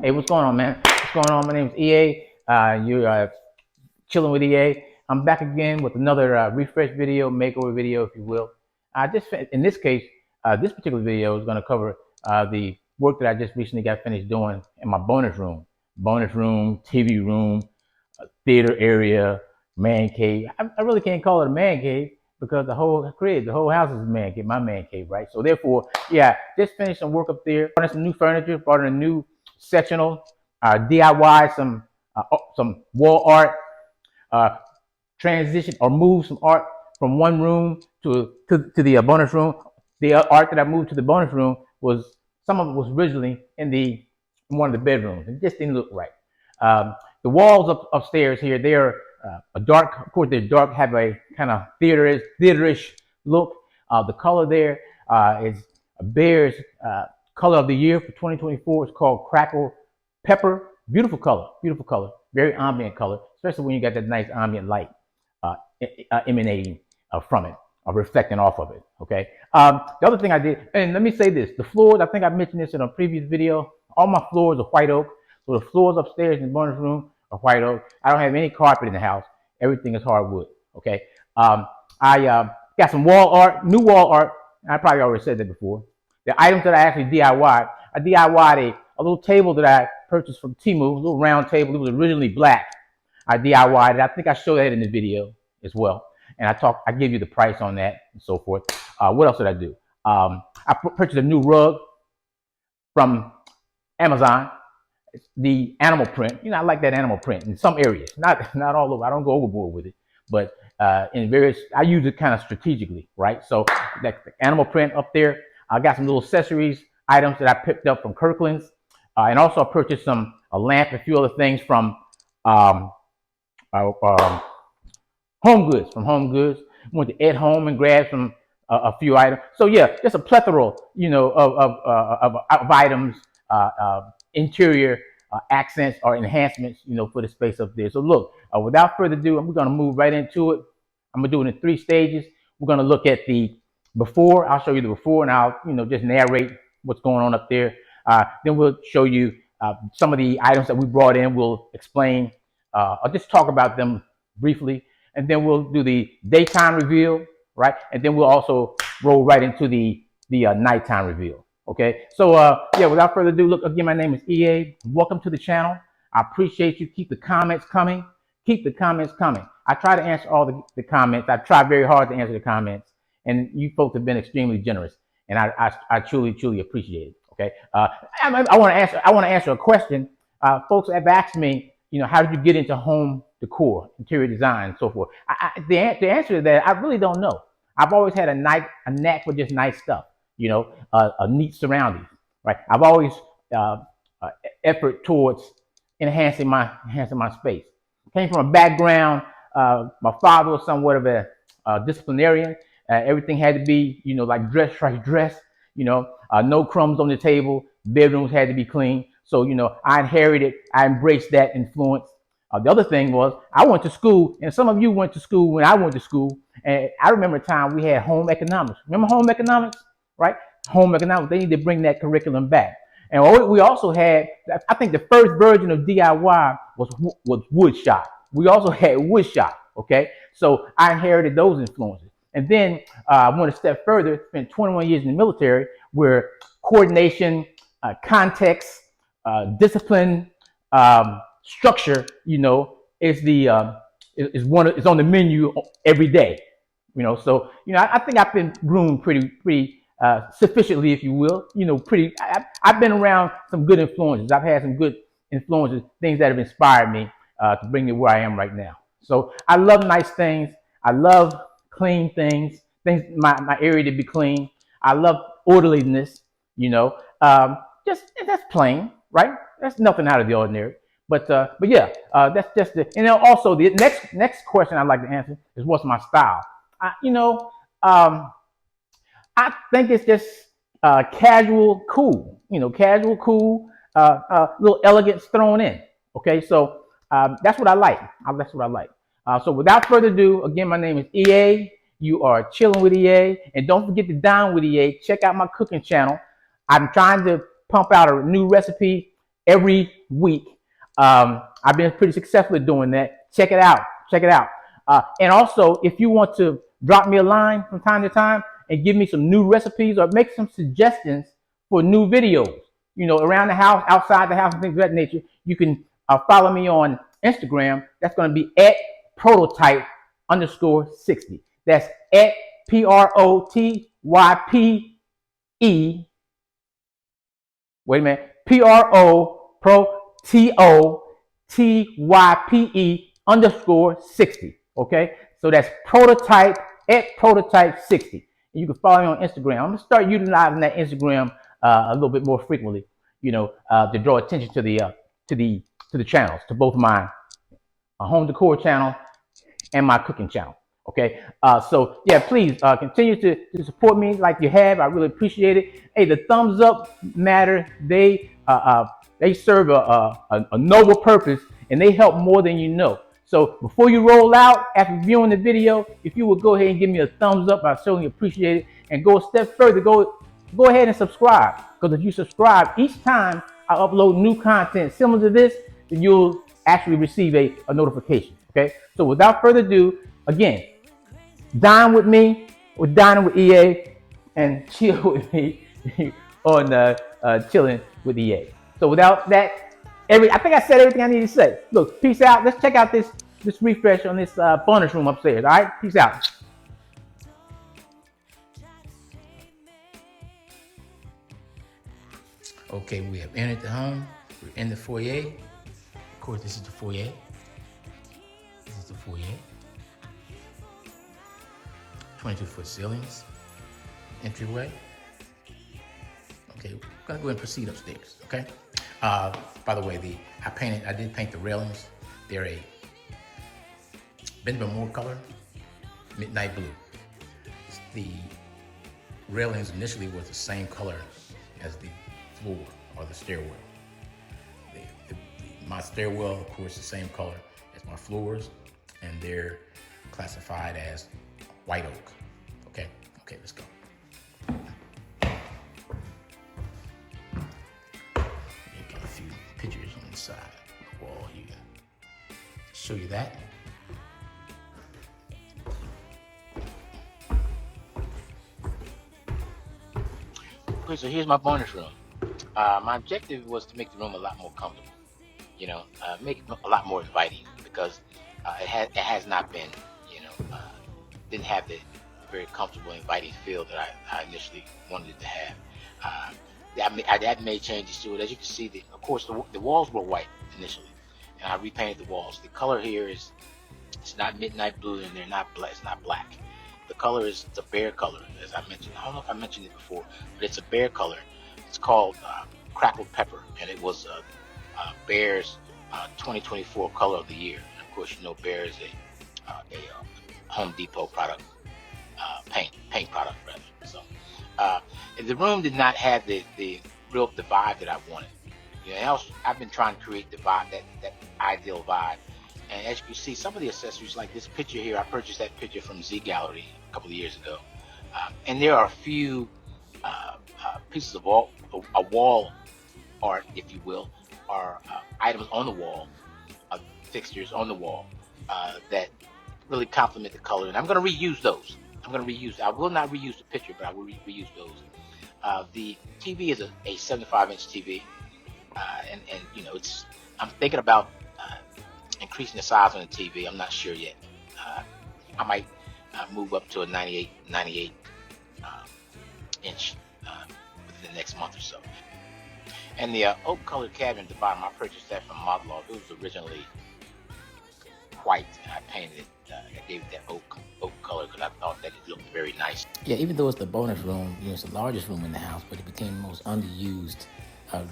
Hey, what's going on, man? What's going on? My name is EA. You're chilling with EA. I'm back again with another refresh video, makeover video, if you will. In this case, this particular video is going to cover the work that I just recently got finished doing in my bonus room, TV room, theater area, man cave. I really can't call it a man cave because the whole house is a man cave, my man cave, right? So therefore, yeah, just finished some work up there. Brought in some new furniture, brought in a new sectional, DIY some wall art, uh, transition or move some art from one room to the bonus room. The art that I moved to the bonus room was some of it was originally in one of the bedrooms. It just didn't look right. The walls upstairs here, they are a dark, of course, they're dark, have a kind of theaterish look. The color there is a Bear's color of the year for 2024. It's called Crackle Pepper. Beautiful color, very ambient color, especially when you got that nice ambient light emanating from it, or reflecting off of it. Okay. The other thing I did, and let me say this: the floors. I think I mentioned this in a previous video. All my floors are white oak, so the floors upstairs in the bonus room are white oak. I don't have any carpet in the house. Everything is hardwood. Okay. I got some wall art, new wall art. I probably already said that before. The items that I actually DIY'd, I DIY'd a little table that I purchased from Temu, a little round table. It was originally black. I DIY'd it. I think I showed that in the video as well. And I give you the price on that and so forth. What else did I do? I purchased a new rug from Amazon. It's the animal print. I like that animal print in some areas, not all over. I don't go overboard with it, but in various, I use it kind of strategically, right? So that the animal print up there. I got some little accessories items that I picked up from Kirkland's, and also I purchased a lamp, a few other things from um, Home Goods. From Home Goods, went to Ed Home and grabbed a few items. So yeah, just a plethora, of items, interior accents or enhancements, for the space up there. So look, without further ado, we're gonna move right into it. I'm gonna do it in 3 stages. We're gonna look at the before. I'll show you the before, and I'll just narrate what's going on up there. Then we'll show you some of the items that we brought in. We'll explain. I'll just talk about them briefly, and then we'll do the daytime reveal, right? And then we'll also roll right into the nighttime reveal. Okay, so yeah, without further ado, look, again, my name is EA. Welcome to the channel. I appreciate you. Keep the comments coming. Keep the comments coming. I try to answer all the comments. I try very hard to answer the comments, and you folks have been extremely generous, and I truly appreciate it. Okay, I want to answer a question. Folks have asked me, how did you get into home decor, interior design, and so forth? The answer to that, I really don't know. I've always had a knack for just nice stuff, a neat surroundings, right? I've always effort towards enhancing my space. Came from a background. My father was somewhat of a disciplinarian. Everything had to be, like dress. No crumbs on the table. Bedrooms had to be clean. So, I embraced that influence. The other thing was I went to school, and some of you went to school when I went to school. And I remember a time we had home economics. Remember home economics, right? Home economics. They need to bring that curriculum back. And we also had, I think the first version of DIY was wood shop. We also had wood shop. Okay, so I inherited those influences. And then I went a step further. Spent 21 years in the military, where coordination, context, discipline, structure, is is on the menu every day. So I think I've been groomed pretty sufficiently, if you will. I've been around some good influences. I've had some good influences, things that have inspired me to bring me where I am right now. So I love nice things. I love clean things. My area to be clean. I love orderliness. Just that's plain, right? That's nothing out of the ordinary. But yeah, that's just the. And then also the next question I'd like to answer is what's my style? I think it's just casual, cool. Casual, cool, little elegance thrown in. Okay, so that's what I like. That's what I like. So without further ado, again, my name is EA. You are chilling with EA, and don't forget to dine with EA. Check out my cooking channel. I'm trying to pump out a new recipe every week. I've been pretty successful at doing that. Check it out. Check it out. And also, if you want to drop me a line from time to time and give me some new recipes or make some suggestions for new videos, around the house, outside the house, and things of that nature, you can follow me on Instagram. That's going to be at prototype_60. That's at PROTYPE. Wait a minute. PROTOTYPE_60. Okay? So that's prototype at prototype60. And you can follow me on Instagram. I'm gonna start utilizing that Instagram a little bit more frequently, to draw attention to the channels, to both my home decor channel and my cooking channel. Okay, so yeah, please continue to support me like you have. I really appreciate it. Hey, the thumbs up matter. They serve a noble purpose, and they help more than you know. So before you roll out after viewing the video, if you would go ahead and give me a thumbs up, I certainly appreciate it. And go a step further, go ahead and subscribe, because if you subscribe each time I upload new content similar to this, then you'll actually receive a notification. Okay, so without further ado, again, dine with me, or dining with EA, and chill with me on chilling with EA. So without that, I think I said everything I need to say. Look, peace out. Let's check out this refresh on this furnish room upstairs. All right, peace out. Okay, we have entered the home. We're in the foyer. Of course, this is the foyer. This is the foyer. 22-foot ceilings. Entryway. Okay, we're gonna go ahead and proceed upstairs. Okay. By the way, I did paint the railings. They're a Benjamin Moore color, midnight blue. The railings initially was the same color as the floor or the stairwell. My stairwell, of course, the same color as my floors, and they're classified as white oak. Okay, let's go. Got a few pictures on the side of the wall here. Show you that. Okay, so here's my bonus room. My objective was to make the room a lot more comfortable. Make it a lot more inviting, because it has not been, didn't have the very comfortable, inviting feel that I initially wanted it to have. I had made changes to it. As you can see, of course, the walls were white initially, and I repainted the walls. The color here it's not midnight blue, and they're not black. It's not black. The color is the bear color, as I mentioned. I don't know if I mentioned it before, but it's a bear color. It's called crackled pepper, and it was Bear's 2024 color of the year. And of course, Bear is a Home Depot product, paint product rather. So the room did not have the vibe that I wanted. I've been trying to create the vibe, that ideal vibe. And as you can see, some of the accessories, like this picture here, I purchased that picture from Z Gallery a couple of years ago. And there are a few pieces of wall art, if you will, or items on the wall, fixtures on the wall, that really complement the color. And I'm going to reuse those. I will not reuse the picture, but I will reuse those. The TV is a 75-inch TV, and I'm thinking about increasing the size on the TV. I'm not sure yet. I might move up to a 98 inch within the next month or so. And the oak colored cabinet at the bottom, I purchased that from Model. It was originally white, and I painted it. I gave it that oak color because I thought that it looked very nice. Yeah, even though it's the bonus room, it's the largest room in the house, but it became the most underused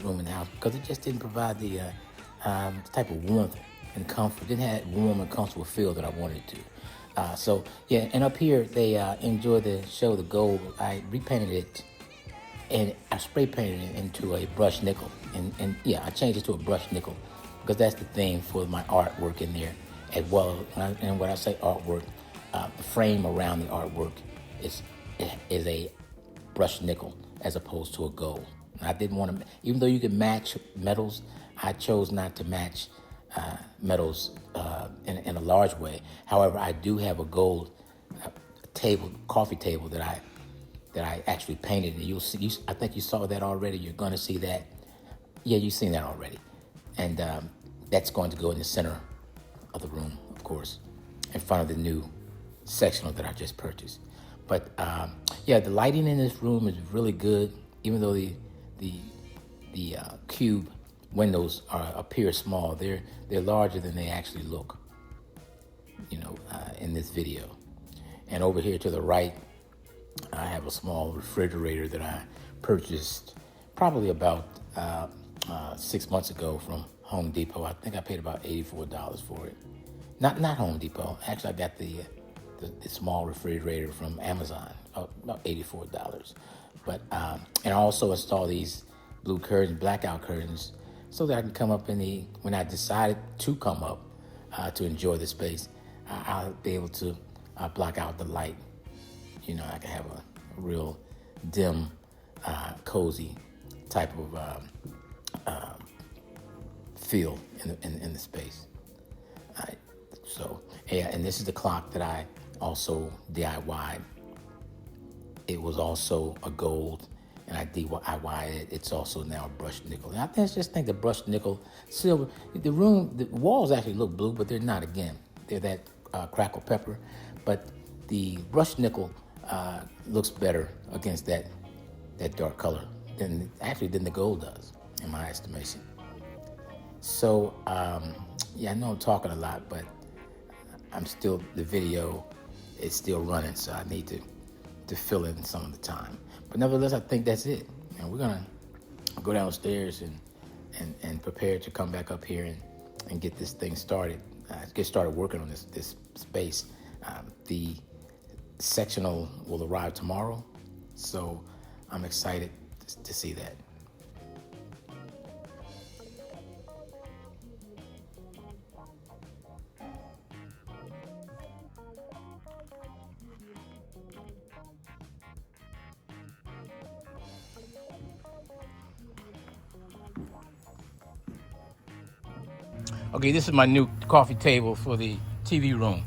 room in the house because it just didn't provide the type of warmth and comfort. It didn't have warm and comfortable feel that I wanted it to. So yeah, and up here they enjoy the show, the gold. I repainted it, and I spray painted it into a brushed nickel, and yeah, I changed it to a brushed nickel because that's the theme for my artwork in there as well. And when I say artwork, the frame around the artwork is a brushed nickel as opposed to a gold. I didn't want to, even though you can match metals, I chose not to match metals in a large way. However, I do have a gold table, coffee table that I actually painted, and you'll see. I think you saw that already. You're going to see that. Yeah, you've seen that already, and that's going to go in the center of the room, of course, in front of the new sectional that I just purchased. But yeah, the lighting in this room is really good, even though the cube windows appear small. They're larger than they actually look, in this video. And over here to the right, I have a small refrigerator that I purchased probably about 6 months ago from Home Depot. I think I paid about $84 for it. Not Home Depot. Actually, I got the small refrigerator from Amazon, about $84. But and I also installed these blue curtains, blackout curtains, so that I can come up when I decided to come up to enjoy the space, I'll be able to block out the light. I can have a real dim, cozy type of feel in the space. All right. So, yeah, and this is the clock that I also DIY'd. It was also a gold, and I DIY'd it. It's also now a brushed nickel. And I just think the brushed nickel, silver, the walls actually look blue, but they're not. Again, they're that crackle pepper. But the brushed nickel looks better against that dark color than the gold does, in my estimation. So, yeah, I know I'm talking a lot, but the video is still running, so I need to fill in some of the time. But nevertheless, I think that's it. And we're gonna go downstairs and prepare to come back up here and get this thing started. Get started working on this space. The sectional will arrive tomorrow, so I'm excited to see that. Okay, this is my new coffee table for the TV room.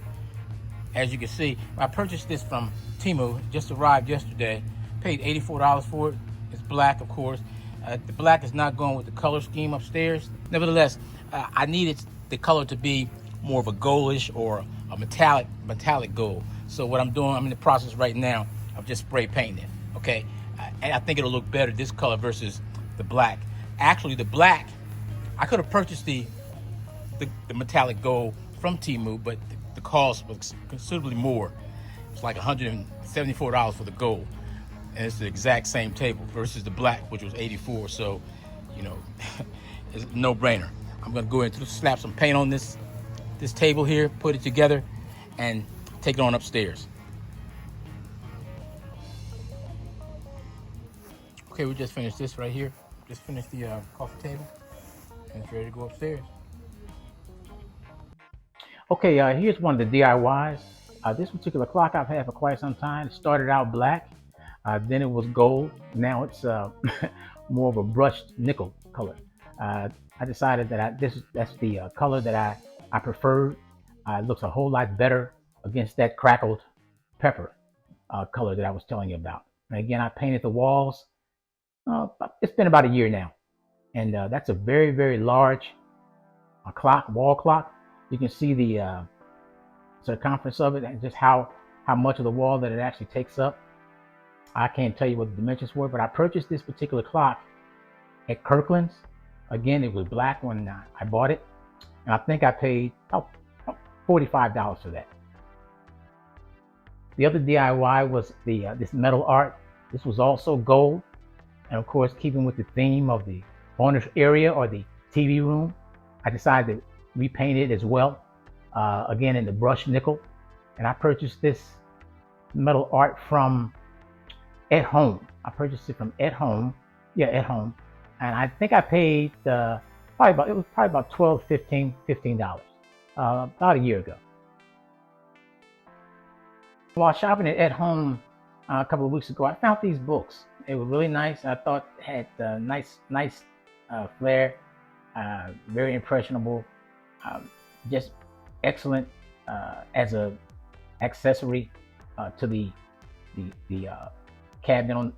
As you can see, I purchased this from Temu, just arrived yesterday, paid $84 for it. It's black, of course. The black is not going with the color scheme upstairs. Nevertheless, I needed the color to be more of a goldish or a metallic gold. So what I'm doing, I'm in the process right now of just spray painting it, okay? And I think it'll look better, this color versus the black. Actually, the black, I could have purchased the metallic gold from Temu, but the cost was considerably more. It's like $174 for the gold, and it's the exact same table versus the black, which was $84. So, it's a no-brainer. I'm gonna go in and slap some paint on this table here, put it together, and take it on upstairs. Okay, we just finished this right here. Just finished the coffee table, and it's ready to go upstairs. Okay, here's one of the DIYs. This particular clock I've had for quite some time. It started out black, then it was gold. Now it's more of a brushed nickel color. I decided that that's the color that I preferred. It looks a whole lot better against that crackled pepper color that I was telling you about. And again, I painted the walls. It's been about a year now, and that's a very, very large wall clock. You can see the circumference of it and just how much of the wall that it actually takes up. I can't tell you what the dimensions were, but I purchased this particular clock at Kirkland's. Again, it was black when I bought it, and I think I paid about $45 for that. The other DIY was this metal art. This was also gold, and of course, keeping with the theme of the owner's area or the TV room, I decided to repaint it as well, again in the brushed nickel. And I purchased this metal art from At Home. I purchased it from At Home, At Home, and I think I paid probably about $12, $15 about a year ago. While shopping at Home a couple of weeks ago, I found these books, It was really nice. I thought it had nice flair, very impressionable, um, just excellent as a accessory to the cabinet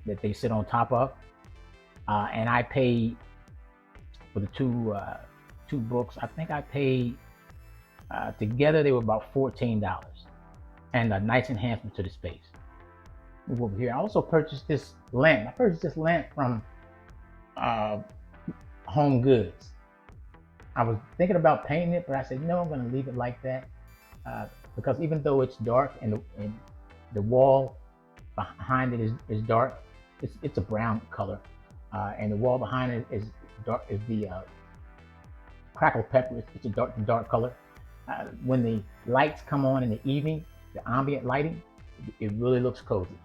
that they sit on top of. And I paid for the two books. I think I paid together they were about $14, and a nice enhancement to the space. Move over here. I also purchased this lamp. I purchased this lamp from uh, Home Goods. I was thinking about painting it, but I said no, I'm going to leave it like that because even though it's dark and the wall behind it is dark, it's a brown color, and the wall behind it is dark. Is the crackle pepper? It's a dark color. When the lights come on in the evening, the ambient lighting, it really looks cozy.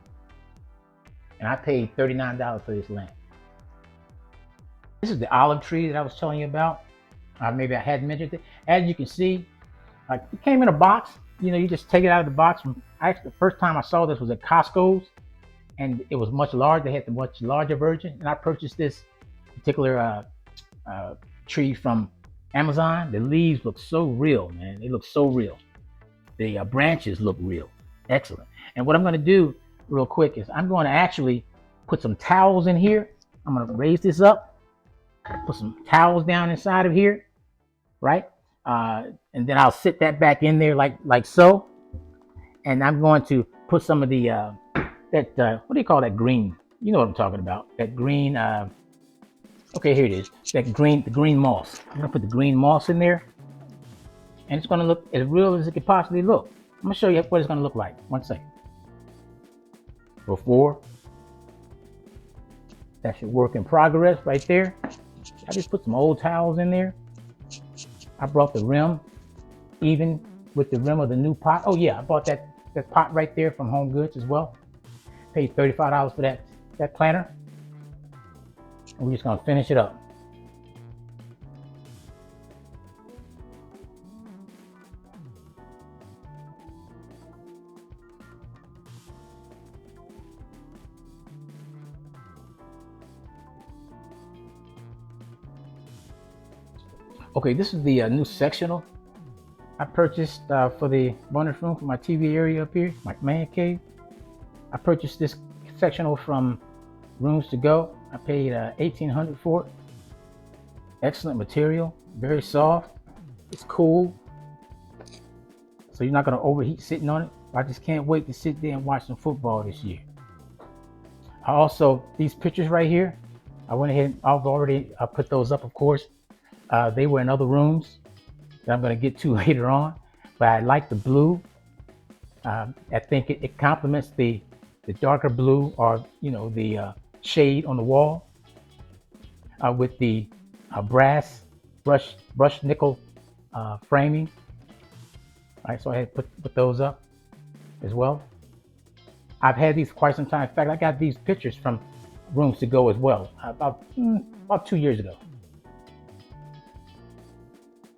And I paid $39 for this lamp. This is the olive tree that I was telling you about. Maybe I hadn't mentioned it. As you can see, it came in a box. You know, you just take it out of the box. Actually, the first time I saw this was at Costco's, and it was much larger. They had the much larger version, and I purchased this particular tree from Amazon. The leaves look so real, man. They look so real. The branches look real. Excellent. And what I'm going to do real quick is I'm going to actually put some towels in here. I'm going to raise this up, put some towels down inside of here, right? And then I'll sit that back in there like so. And I'm going to put some of the what do you call that green? You know what I'm talking about? That green. Okay, here it is. The green moss. I'm gonna put the green moss in there, and it's gonna look as real as it could possibly look. I'm gonna show you what it's gonna look like. One second. Before. That's your work in progress right there. I just put some old towels in there. I brought the rim, even with the rim of the new pot. Oh yeah, I bought that pot right there from Home Goods as well. Paid $35 for that planter. And we're just gonna finish it up. Okay, this is the new sectional I purchased for the bonus room for my TV area up here, my man cave. I purchased this sectional from Rooms to Go. I paid $1,800 for it. Excellent material, very soft. It's cool, so you're not gonna overheat sitting on it. I just can't wait to sit there and watch some football this year. I also, these pictures right here, I went ahead, I've already put those up, of course. They were in other rooms that I'm going to get to later on, but I like the blue. I think it complements the darker blue, or you know, the shade on the wall with the brass brushed nickel framing. All right, so I had put those up as well. I've had these for quite some time. In fact, I got these pictures from Rooms to Go as well about 2 years ago.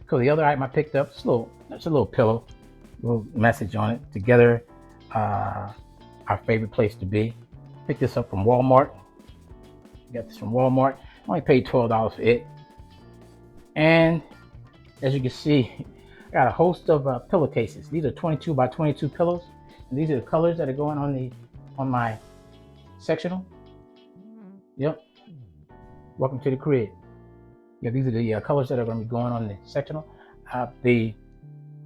So the other item I picked up, it's a little pillow, a little message on it. Together, our favorite place to be. Picked this up from Walmart. Got this from Walmart. I only paid $12 for it. And as you can see, I got a host of pillowcases. These are 22 by 22 pillows, and these are the colors that are going on my sectional. Yep. Welcome to the crib. Yeah, these are the colors that are going to be going on the sectional. The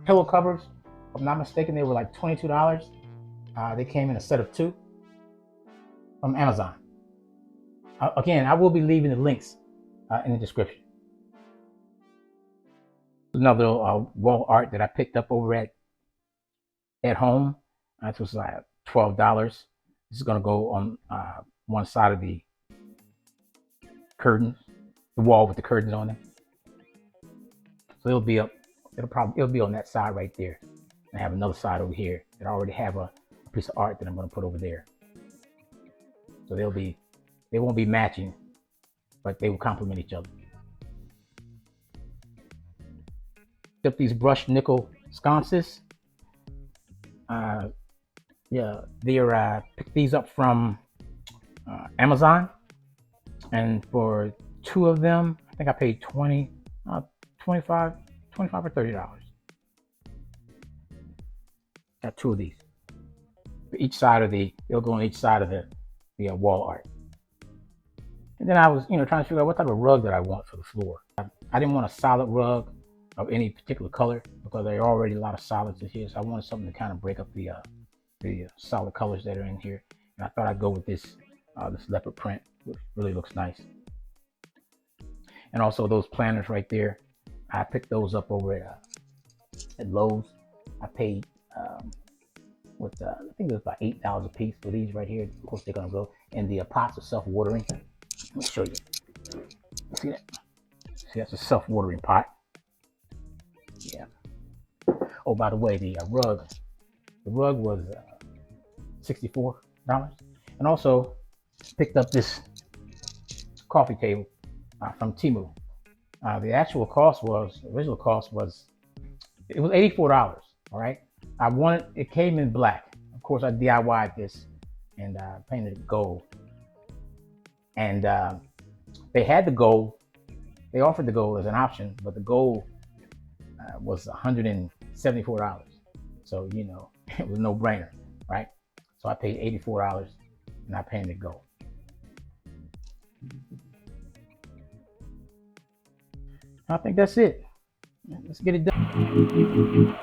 pillow covers, if I'm not mistaken, they were like $22. They came in a set of 2 from Amazon. Again, I will be leaving the links in the description. Another wall art that I picked up over at home. This was like $12. This is going to go on one side of the curtains. The wall with the curtains on them. So it'll be on that side right there. I have another side over here that I already have a piece of art that I'm going to put over there. So they won't be matching, but they will complement each other. Except these brushed nickel sconces. Yeah, they're picked these up from Amazon, and for two of them, I think I paid 25 or $30. Got two of these for each side of they'll go on each side of the wall art. And then I was, trying to figure out what type of rug that I want for the floor. I didn't want a solid rug of any particular color because there are already a lot of solids in here. So I wanted something to kind of break up the solid colors that are in here. And I thought I'd go with this leopard print, which really looks nice. And also those planners right there, I picked those up over at Lowe's. I paid I think it was about $8 a piece for these right here. Of course, they're gonna go. And the pots are self-watering. Let me show you. See that? See, that's a self-watering pot. Yeah. Oh, by the way, the rug was $64. And also picked up this coffee table from Temu. The original cost was $84. All right. It came in black. Of course, I DIY'd this and painted it gold. And they had the gold. They offered the gold as an option, but the gold was $174. So, it was no brainer, right? So I paid $84 and I painted it gold. I think that's it. Let's get it done.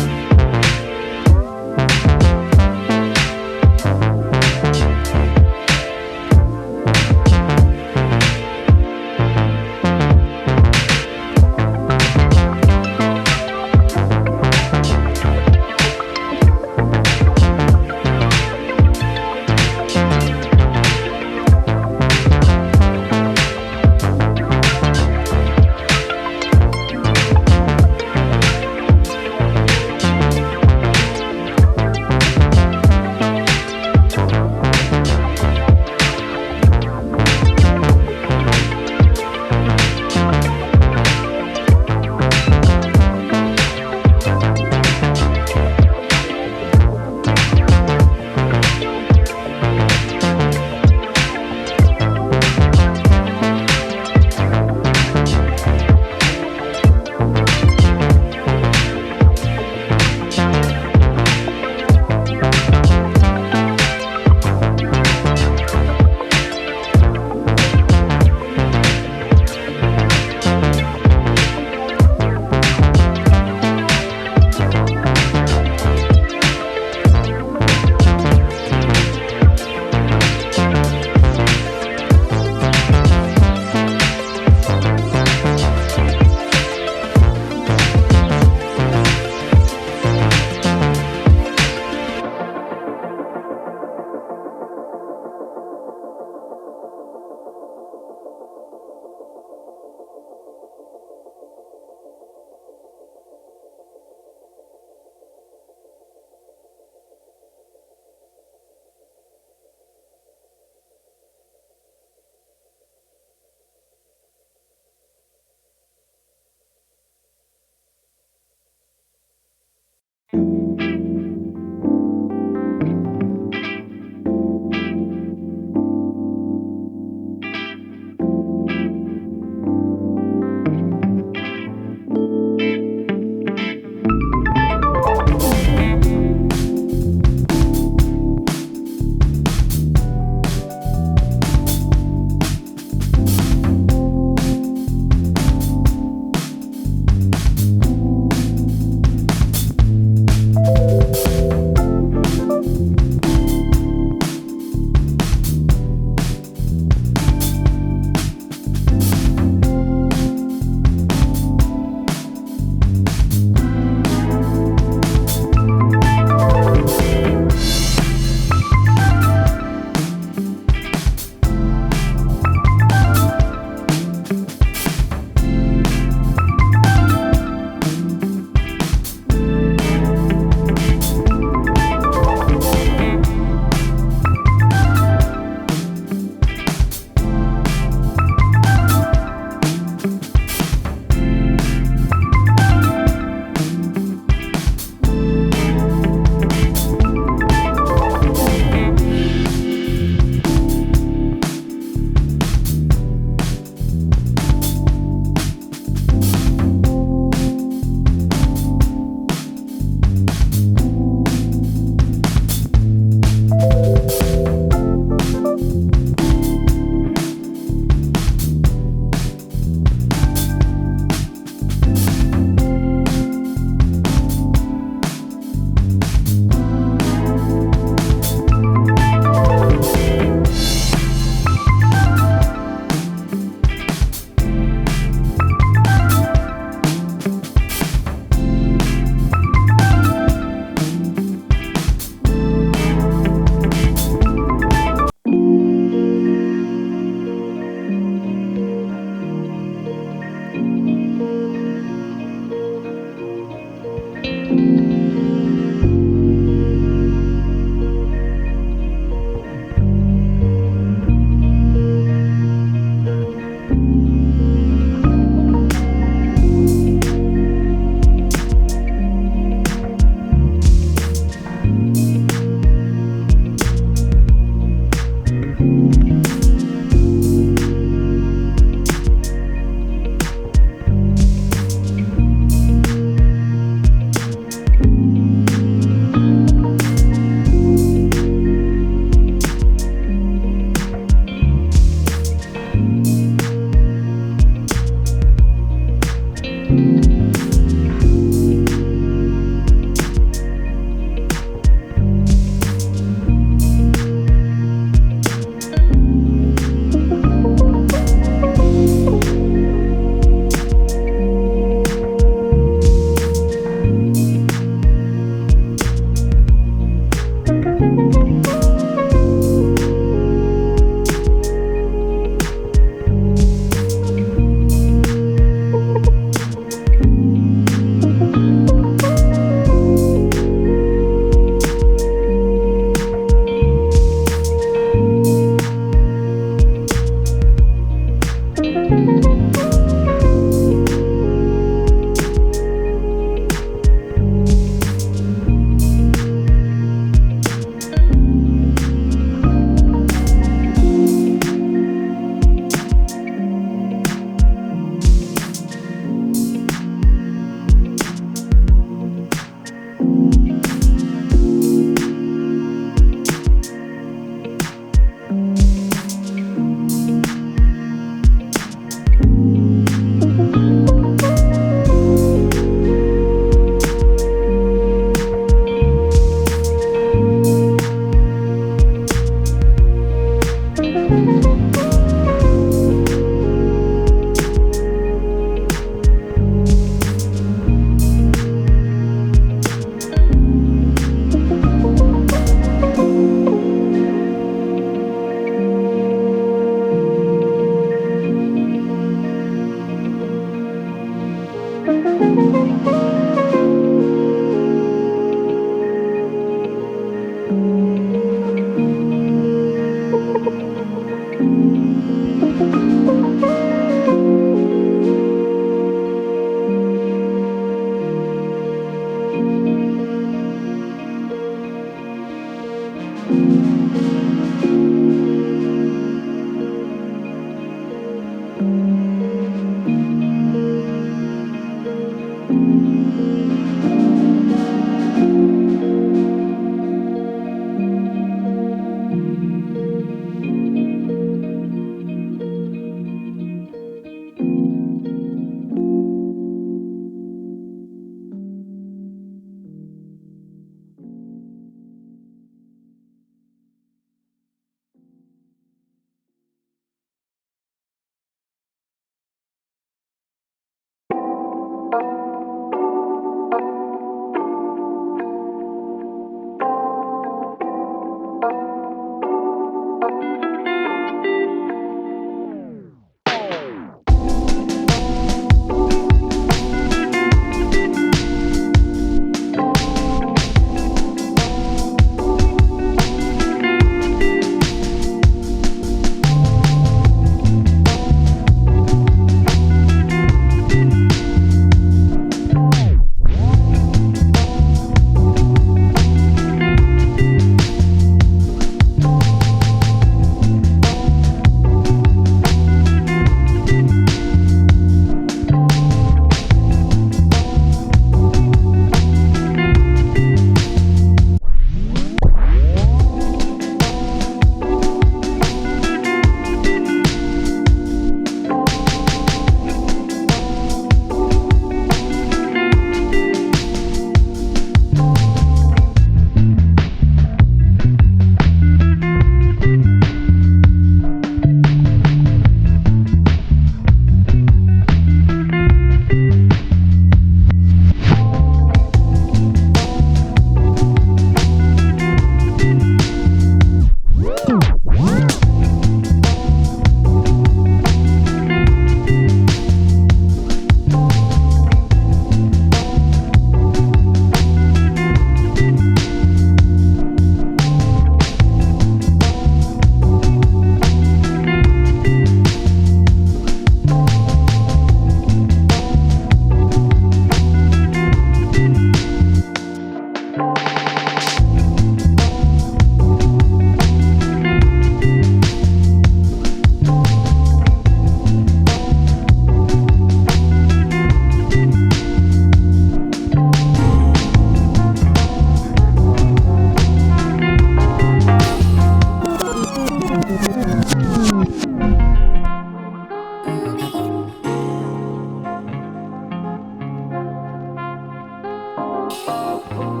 Decor.